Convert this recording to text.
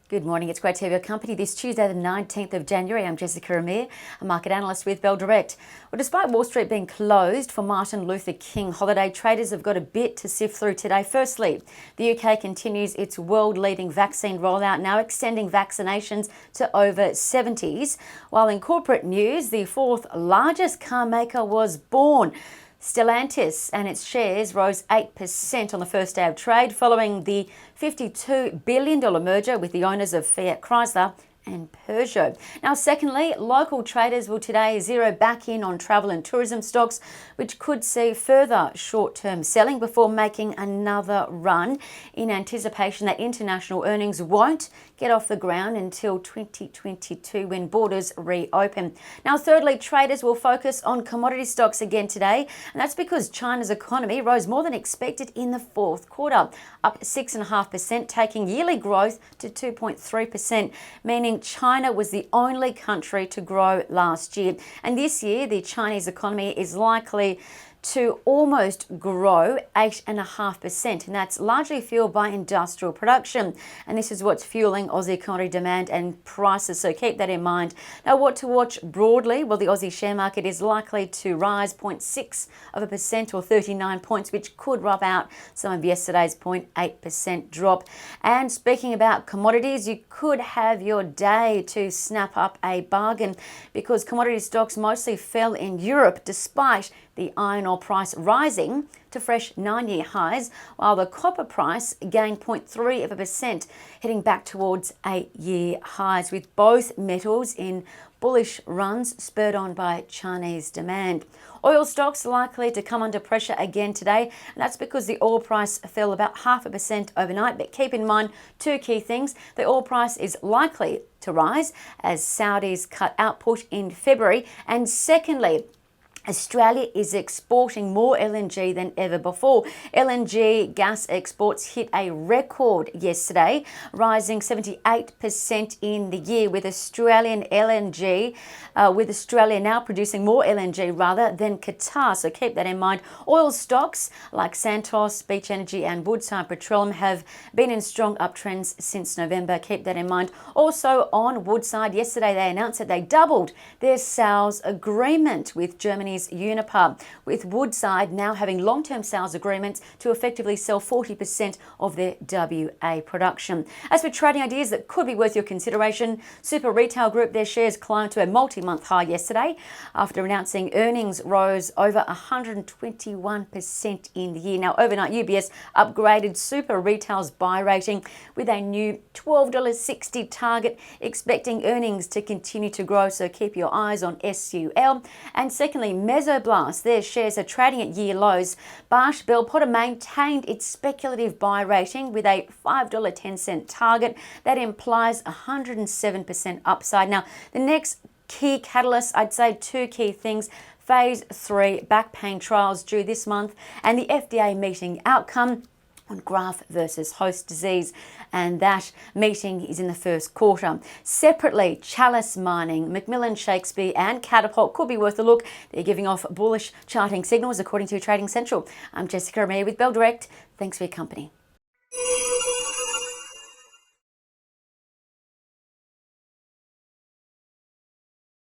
Good morning, it's great to have your company this Tuesday the 19th of January. I'm Jessica Amir, a market analyst with Bell Direct. Well, despite Wall Street being closed for Martin Luther King holiday, traders have got a bit to sift through today. Firstly, the UK continues its world-leading vaccine rollout, now extending vaccinations to over 70s. While in corporate news, the fourth largest car maker was born. Stellantis and its shares rose 8% on the first day of trade following the $52 billion merger with the owners of Fiat Chrysler and Peugeot. Now, secondly, local traders will today zero back in on travel and tourism stocks, which could see further short-term selling before making another run in anticipation that international earnings won't get off the ground until 2022 when borders reopen. Now, thirdly, traders will focus on commodity stocks again today, and that's because China's economy rose more than expected in the fourth quarter, up 6.5%, taking yearly growth to 2.3%, meaning China was the only country to grow last year. And this year, the Chinese economy is likely to almost grow 8.5%, and that's largely fueled by industrial production. And this is what's fueling Aussie commodity demand and prices, so keep that in mind. Now, what to watch broadly? Well, the Aussie share market is likely to rise 0.6% or 39 points, which could rub out some of yesterday's 0.8% drop. And speaking about commodities, you could have your day to snap up a bargain because commodity stocks mostly fell in Europe despite the iron ore price rising to fresh 9-year highs, while the copper price gained 0.3%, heading back towards 8-year highs, with both metals in bullish runs spurred on by Chinese demand. Oil stocks likely to come under pressure again today, and that's because the oil price fell about 0.5% overnight. But keep in mind two key things. The oil price is likely to rise as Saudis cut output in February, and secondly, Australia is exporting more LNG than ever before. LNG gas exports hit a record yesterday, rising 78% in the year, with Australia now producing more LNG than Qatar. So keep that in mind. Oil stocks like Santos, Beach Energy and Woodside Petroleum have been in strong uptrends since November. Keep that in mind. Also on Woodside, yesterday they announced that they doubled their sales agreement with Germany's Uniper, with Woodside now having long-term sales agreements to effectively sell 40% of their WA production. As for trading ideas that could be worth your consideration, Super Retail Group, their shares climbed to a multi-month high yesterday after announcing earnings rose over 121% in the year. Now, overnight, UBS upgraded Super Retail's buy rating with a new $12.60 target, expecting earnings to continue to grow, so keep your eyes on SUL. And secondly, Mesoblast, their shares are trading at year lows. Bell Potter maintained its speculative buy rating with a $5.10 target. That implies 107% upside. Now, the next key catalyst, I'd say two key things. Phase 3 back pain trials due this month, and the FDA meeting outcome on graft versus host disease, and that meeting is in the first quarter. Separately, Chalice Mining, McMillan Shakespeare and Catapult could be worth a look. They're giving off bullish charting signals according to Trading Central. I'm Jessica Amir with Bell Direct. Thanks for your company.